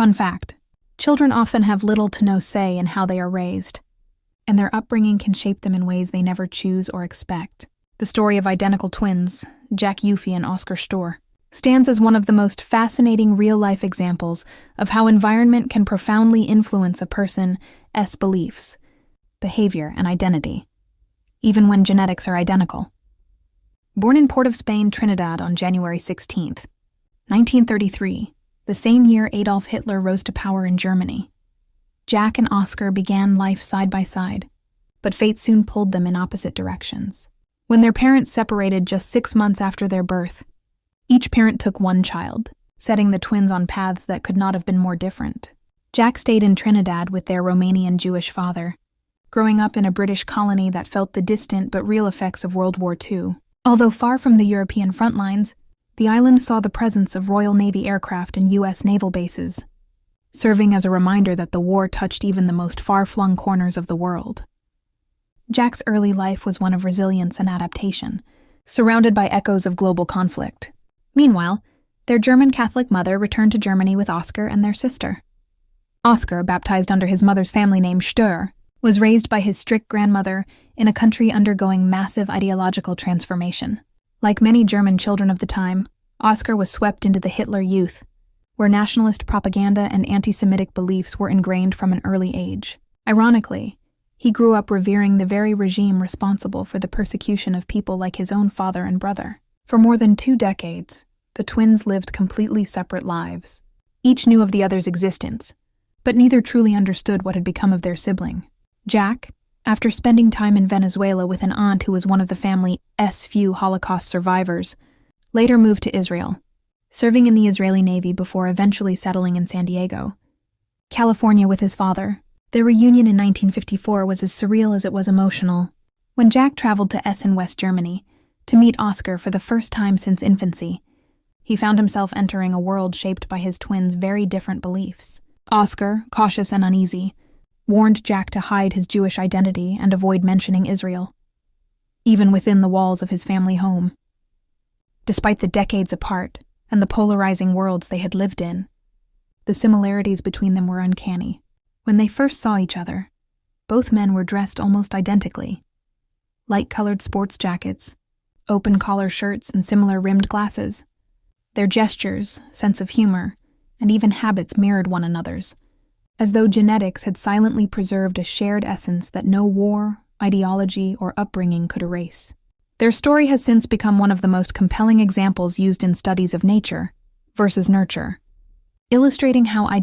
Fun fact: children often have little to no say in how they are raised, and their upbringing can shape them in ways they never choose or expect. The story of identical twins, Jack Yuffie and Oscar Stohr, stands as one of the most fascinating real-life examples of how environment can profoundly influence a person's beliefs, behavior, and identity, even when genetics are identical. Born in Port of Spain, Trinidad on January 16, 1933, the same year Adolf Hitler rose to power in Germany, Jack and Oscar began life side by side, but fate soon pulled them in opposite directions. When their parents separated just 6 months after their birth, each parent took one child, setting the twins on paths that could not have been more different. Jack stayed in Trinidad with their Romanian Jewish father, growing up in a British colony that felt the distant but real effects of World War II. Although far from the European front lines, the island saw the presence of Royal Navy aircraft and U.S. naval bases, serving as a reminder that the war touched even the most far-flung corners of the world. Jack's early life was one of resilience and adaptation, surrounded by echoes of global conflict. Meanwhile, their German Catholic mother returned to Germany with Oscar and their sister. Oscar, baptized under his mother's family name Stohr, was raised by his strict grandmother in a country undergoing massive ideological transformation. Like many German children of the time, Oscar was swept into the Hitler Youth, where nationalist propaganda and anti-Semitic beliefs were ingrained from an early age. Ironically, he grew up revering the very regime responsible for the persecution of people like his own father and brother. For more than 2 decades, the twins lived completely separate lives. Each knew of the other's existence, but neither truly understood what had become of their sibling. Jack, after spending time in Venezuela with an aunt who was one of the family's few Holocaust survivors, later moved to Israel, serving in the Israeli Navy before eventually settling in San Diego, California with his father. Their reunion in 1954 was as surreal as it was emotional. When Jack traveled to Essen, West Germany, to meet Oscar for the first time since infancy, he found himself entering a world shaped by his twins' very different beliefs. Oscar, cautious and uneasy, warned Jack to hide his Jewish identity and avoid mentioning Israel, even within the walls of his family home. Despite the decades apart and the polarizing worlds they had lived in, the similarities between them were uncanny. When they first saw each other, both men were dressed almost identically. Light-colored sports jackets, open-collar shirts, and similar rimmed glasses. Their gestures, sense of humor, and even habits mirrored one another's, as though genetics had silently preserved a shared essence that no war, ideology, or upbringing could erase. Their story has since become one of the most compelling examples used in studies of nature versus nurture, illustrating how